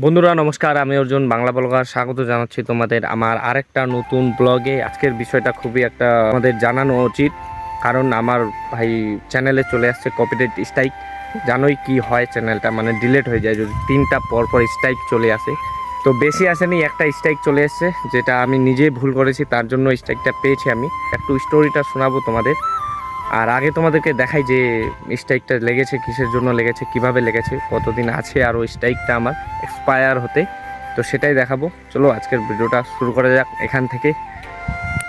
বন্ধুরা নমস্কার, আমি অর্জুন বাংলা ব্লগার। স্বাগত জানাচ্ছি তোমাদের আমার আরেকটা নতুন ব্লগে। আজকের বিষয়টা খুবই একটা আমাদের জানানো উচিত, কারণ আমার ভাই চ্যানেলে চলে আসছে কপিরাইট স্ট্রাইক। জানোই কি হয়, চ্যানেলটা মানে ডিলিট হয়ে যায় যদি 3টা পর স্ট্রাইক চলে আসে। তো বেশি আসেনি, একটা স্ট্রাইক চলে এসছে, যেটা আমি নিজেই ভুল করেছি, তার জন্য স্ট্রাইকটা পেয়েছি। আমি একটু স্টোরিটা শোনাবো তোমাদের। আর আগে তোমাদেরকে দেখাই যে স্ট্রাইকটা লেগেছে, কিসের জন্য লেগেছে, কিভাবে লেগেছে, কতদিন আছে আর ওই স্ট্রাইকটা আমার এক্সপায়ার হতে। তো সেটাই দেখাবো। চলো আজকের ভিডিওটা শুরু করা যাক এখান থেকে।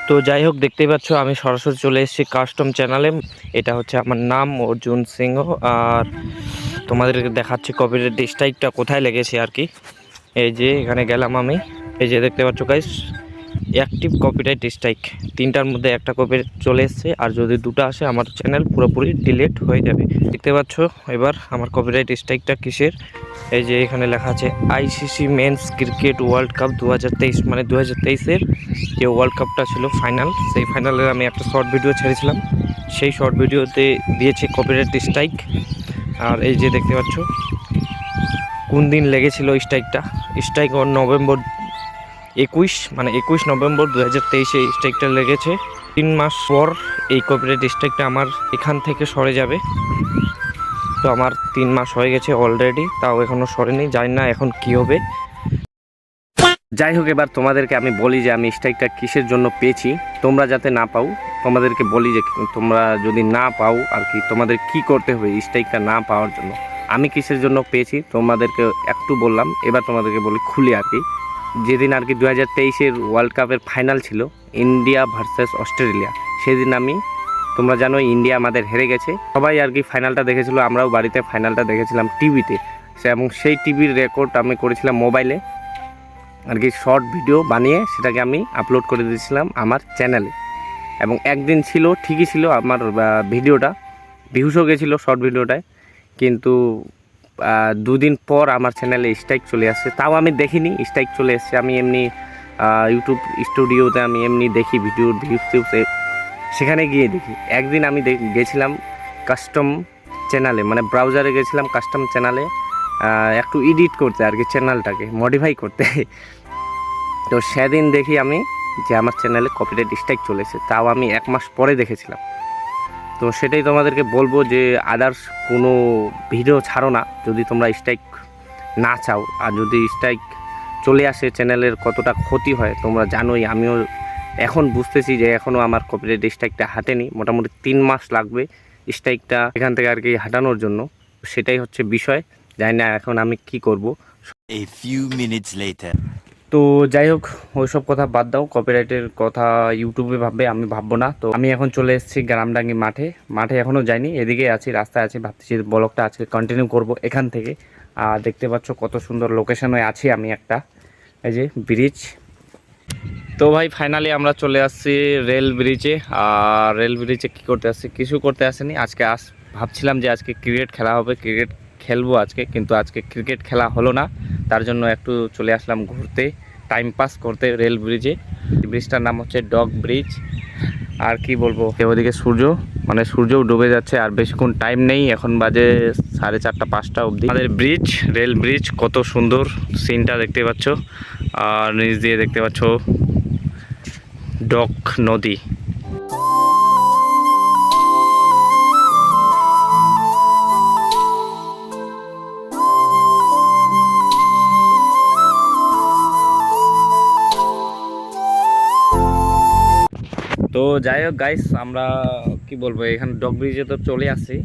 তো যাই হোক, দেখতেই পাচ্ছ আমি সরাসরি চলে এসেছি কাস্টম চ্যানেলে। এটা হচ্ছে আমার নাম অর্জুন সিংহ। আর তোমাদেরকে দেখাচ্ছি কপিরাইট স্ট্রাইকটা কোথায় লেগেছে আর কি। এই যে এখানে গেলাম আমি, এই যে দেখতে পাচ্ছ গাইস, অ্যাক্টিভ কপিরাইট স্ট্রাইক। 3টার মধ্যে একটা কপিরাইট চলে এসছে, আর যদি 2টা আসে আমার চ্যানেল পুরোপুরি ডিলিট হয়ে যাবে। দেখতে পাচ্ছ এবার আমার কপিরাইট স্ট্রাইকটা কিসের। এই যে এখানে লেখা আছে ICC men's cricket world cup 2023, মানে 2023-এর যে ওয়ার্ল্ড কাপটা ছিল ফাইনাল, সেই ফাইনালের আমি একটা শর্ট ভিডিও ছেড়েছিলাম। সেই শর্ট ভিডিওতে দিয়েছে কপিরাইট স্ট্রাইক। আর এই যে দেখতে পাচ্ছ কোন দিন লেগেছিল স্ট্রাইকটা। স্ট্রাইক নভেম্বর 21, মানে 21 নভেম্বর 2023-এ স্ট্রাইকটা লেগেছে। 3 মাস পর এই কপিরাইট স্ট্রাইকটা আমার এখান থেকে সরে যাবে। তো আমার 3 মাস হয়ে গেছে অলরেডি, তাও এখনও সরেনি, জানি না এখন কি হবে। যাই হোক, এবার তোমাদেরকে আমি বলি যে আমি স্ট্রাইকটা কিসের জন্য পেয়েছি, তোমরা যাতে না পাও। তোমাদেরকে বলি যে তোমরা যদি না পাও আর কি, তোমাদের কি করতে হবে স্ট্রাইকটা না পাওয়ার জন্য। আমি কিসের জন্য পেয়েছি তোমাদেরকে একটু বললাম, এবার তোমাদেরকে বলি খুলে আর কি। যেদিন আর কি 2023-এর ওয়ার্ল্ড কাপের ফাইনাল ছিল, ইন্ডিয়া ভার্সেস অস্ট্রেলিয়া, সেদিন আমি, তোমরা জানো ইন্ডিয়া আমাদের হেরে গেছে। সবাই আর কি ফাইনালটা দেখেছিল, আমরাও বাড়িতে ফাইনালটা দেখেছিলাম টিভিতে। এবং সেই টিভির রেকর্ড আমি করেছিলাম মোবাইলে আর কি, শর্ট ভিডিও বানিয়ে সেটাকে আমি আপলোড করে দিয়েছিলাম আমার চ্যানেলে। এবং একদিন ছিল, ঠিকই ছিল আমার ভিডিওটা, ভিউসও গেছিলো শর্ট ভিডিওটায়। কিন্তু 2 দিন পর আমার চ্যানেলে স্ট্রাইক চলে আসছে। তাও আমি দেখিনি স্ট্রাইক চলে এসছে। আমি এমনি ইউটিউব স্টুডিওতে আমি এমনি দেখি ভিডিওর ভিউজ, সেখানে গিয়ে দেখি। একদিন আমি গেছিলাম কাস্টম চ্যানেলে, মানে ব্রাউজারে গেছিলাম কাস্টম চ্যানেলে একটু এডিট করতে আর কি, চ্যানেলটাকে মডিফাই করতে। তো সেদিন দেখি আমি যে আমার চ্যানেলে কপিরাইট স্ট্রাইক চলেছে, তাও আমি 1 মাস পরে দেখেছিলাম। তো সেটাই তোমাদেরকে বলবো যে আদার্স কোনো ভিডিও ছাড়ো না যদি তোমরা স্ট্রাইক না চাও। আর যদি স্ট্রাইক চলে আসে চ্যানেলের কতটা ক্ষতি হয় তোমরা জানোই। আমিও এখন বুঝতেছি যে এখনও আমার কপিরাইট স্ট্রাইকটা হাঁটেনি, মোটামুটি 3 মাস লাগবে স্ট্রাইকটা এখান থেকে আর কি হাঁটানোর জন্য। সেটাই হচ্ছে বিষয়, জানি না এখন আমি কি করব। A few minutes later. তো যাই হোক, ওইসব কথা বাদ দাও, কপিরাইটের কথা ইউটিউবে ভাববে, আমি ভাববো না। তো আমি এখন চলে এসেছি গ্রামডাঙ্গি মাঠে এখনও যাইনি, এদিকে আছি, রাস্তায় আছি। ভাবতেছি ব্লগটা আজকে কন্টিনিউ করব এখান থেকে। আর দেখতে পাচ্ছ কত সুন্দর লোকেশনে আছি আমি একটা, এই যে ব্রিজ। তো ভাই ফাইনালি আমরা চলে আসছি রেল ব্রিজে। আর রেল ব্রিজে কী করতে আসছি, কিছু করতে আসেনি আজকে। ভাবছিলাম যে আজকে ক্রিকেট খেলা হবে, ক্রিকেট খেলবো আজকে, কিন্তু আজকে ক্রিকেট খেলা হলো না। তার জন্য একটু চলে আসলাম ঘুরতে, টাইম পাস করতে রেল ব্রিজে। ব্রিজটার নাম হচ্ছে ডগ ব্রিজ। আর কি বলবো, ওদিকে সূর্যও ডুবে যাচ্ছে, আর বেশিক্ষণ টাইম নেই, এখন বাজে 4:30 5টা অবধি। আমাদের ব্রিজ, রেল ব্রিজ, কত সুন্দর সিনটা দেখতে পাচ্ছ। আর নিচ দিয়ে দেখতে পাচ্ছ ডক নদী। তো যাই হোক গাইস, আমরা কি বলবো, এখানে ডগ ব্রিজে তো চলে আসছি।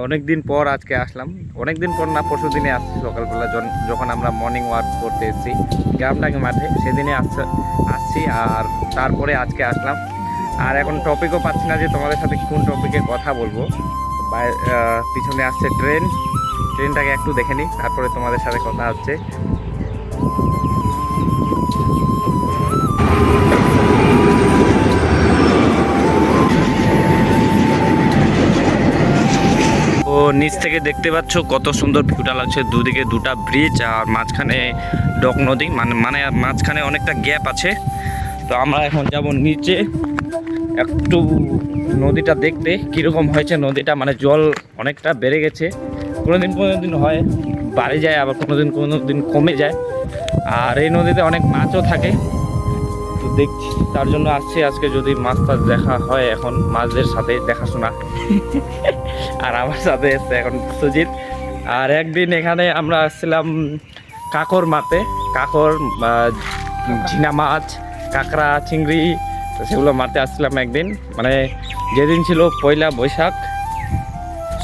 অনেক দিন পর আজকে আসলাম, অনেক দিন পর না, পরশু দিনে আসছি সকালবেলা, যখন আমরা মর্নিং ওয়াক করতে এসেছি গ্রামটাকে মাঠে, সেদিনে আসছি। আর তারপরে আজকে আসলাম। আর এখন টপিকও পাচ্ছি না যে তোমাদের সাথে কোন টপিকে কথা বলবো। পিছনে আসছে ট্রেনটাকে একটু দেখে নিই, তারপরে তোমাদের সাথে কথা হচ্ছে। তো নিচ থেকে দেখতে পাচ্ছ কত সুন্দর ভিউটা লাগছে, দুদিকে 2টা ব্রিজ আর মাঝখানে ডক নদী, মানে মাঝখানে অনেকটা গ্যাপ আছে। তো আমরা এখন যাব নিচে একটু নদীটা দেখতে কীরকম হয়েছে নদীটা, মানে জল অনেকটা বেড়ে গেছে। কোনোদিন হয় বাড়ে যায়, আবার কোনোদিন কমে যায়। আর এই নদীতে অনেক মাছও থাকে, তো দেখছি তার জন্য আসছি আজকে, যদি মাছ টাছ দেখা হয়। এখন মাছদের সাথে দেখাশোনা আর আমার সাথে এসছে এখন সুজিত। আর একদিন এখানে আমরা আসছিলাম কাঁকড় মারতে, কাঁকড়, ঝিনা মাছ, কাঁকড়া, চিংড়ি, তো সেগুলো মারতে আসছিলাম একদিন, মানে যেদিন ছিল পয়লা বৈশাখ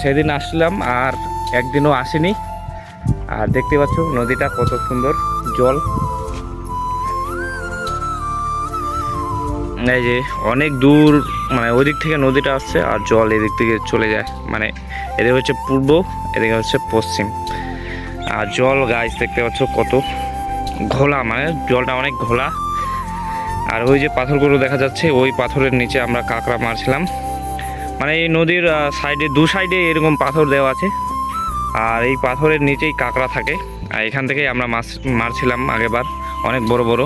সেদিন আসলাম, আর একদিনও আসিনি। আর দেখতে পাচ্ছ নদীটা কত সুন্দর জল, এই যে অনেক দূর, মানে ওইদিক থেকে নদীটা আসছে আর জল এদিক থেকে চলে যায়, মানে এদিকে হচ্ছে পূর্ব, এদিকে হচ্ছে পশ্চিম। আর জল গাছ দেখতে পাচ্ছ কত ঘোলা, মানে জলটা অনেক ঘোলা। আর ওই যে পাথরগুলো দেখা যাচ্ছে, ওই পাথরের নিচে আমরা কাঁকড়া মারছিলাম। মানে এই নদীর সাইডে, দু সাইডে এরকম পাথর দেওয়া আছে, আর এই পাথরের নিচেই কাঁকড়া থাকে। আর এখান থেকেই আমরা মাছ মারছিলাম আগেবার, অনেক বড় বড়।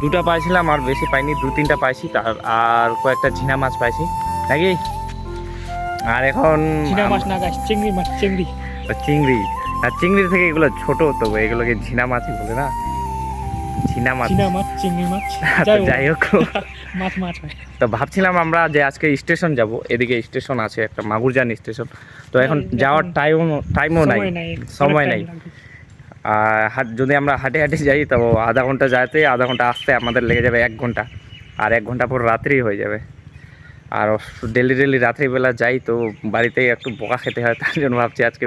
দুটা পাইছিলাম, আর বেশি পাইনি, 2-3টা পাইছি, তার আর কয়েকটা ঝিনা মাছ পাইছি নাকি। আর এখন চিংড়ি মাছ না গাছ, চিংড়ি মাছ, চিংড়ি চিংড়ি, আর চিংড়ির থেকে এগুলো ছোট, তো এগুলোকে ঝিনা মাছই বলে না, ঝিনা মাছ। চিনা মাছ, চিংড়ি মাছ, তো যাই হোক, মাছ মাছ হয়। তো ভাবছিলাম আমরা যে আজকে স্টেশন যাব, এদিকে স্টেশন আছে একটা, মাগুরজান স্টেশন। তো এখন যাওয়ার টাইমও নাই, সময় নাই। আর যদি আমরা হাঁটে হাঁটে যাই তো আধা ঘন্টা যাইতে, আধা ঘন্টা আসতে আমাদের লেগে যাবে 1 ঘন্টা, আর 1 ঘন্টা পর রাত্রি হয়ে যাবে। আর ডেলি রাত্রিবেলা যাই তো বাড়িতে একটু বোকা খেতে হয়, তার জন্য ভাবছি আজকে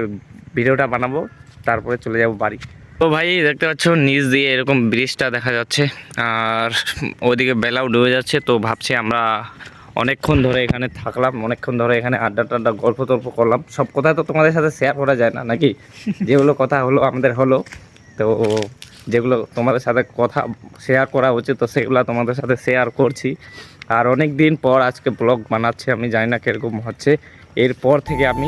ভিডিওটা বানাবো, তারপরে চলে যাব বাড়ি। তো ভাই দেখতে পাচ্ছ নিচ দিয়ে এরকম ব্রিজটা দেখা যাচ্ছে, আর ওইদিকে বেলাও ডুবে যাচ্ছে। তো ভাবছি আমরা অনেকক্ষণ ধরে এখানে থাকলাম, অনেকক্ষণ ধরে এখানে আড্ডা টাড্ডা গল্প টল্প করলাম। সব কথা তো তোমাদের সাথে শেয়ার করা যায় না নাকি, যেগুলো কথা হলো আমাদের হলো, তো যেগুলো তোমাদের সাথে কথা শেয়ার করা উচিত তো সেগুলো তোমাদের সাথে শেয়ার করছি। আর অনেক দিন পর আজকে ব্লগ বানাচ্ছি, আমি জানি না কীরকম হচ্ছে। এরপর থেকে আমি